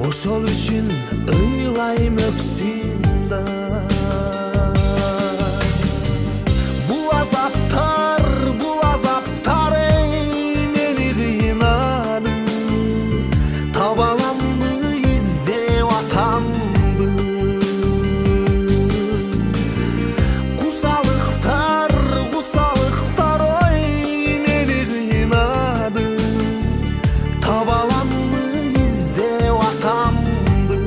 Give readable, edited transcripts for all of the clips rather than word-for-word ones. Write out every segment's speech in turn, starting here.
Ошол үчүн ыйлайм өксүмда. Бул азаптар эй мени кыйнады. Таба аламбы издеп атамды. Кусалыктар ой мени кыйнады. Таба аламбы издеп атамды.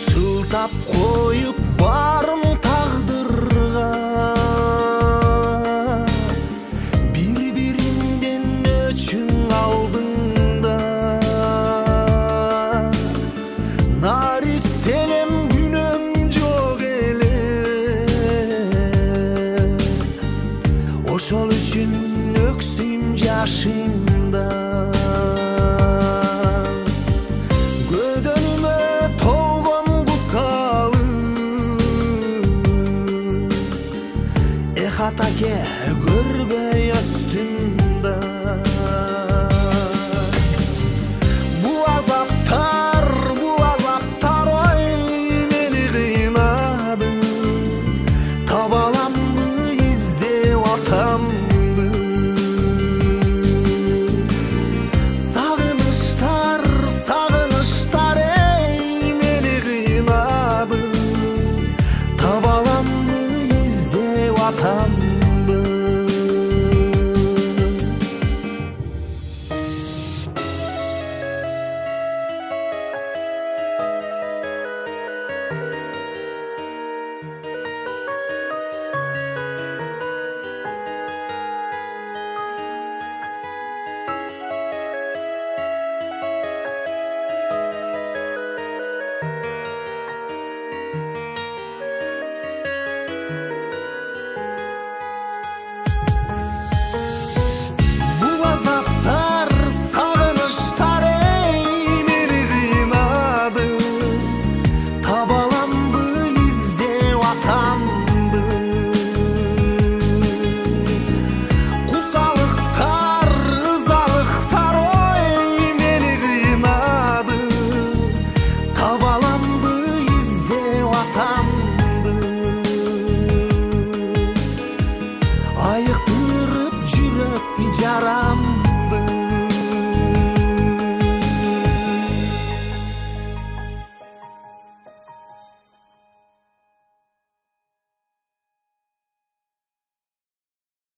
Шылтап коюп барын тагдырга, бири-биримден өчүң алдыңда. Наристенем күнөм жок эле. Ошол үчүн өксүйм жашымда. Көдөнүмө толгон кусалы, атаке көрбөй өстүм да. Бул азаптар ой мени кыйнады. Таба аламбы издеп атамды. Сагыныштар эй мени кыйнады. Таба аламбы издеп атамды. Сагыныштар эй мени кыйнады. Таба аламбы издеп атамды. Кусалыктар ой мени кыйнады. Таба аламбы издеп атамды. Айыктырып жүрөк жара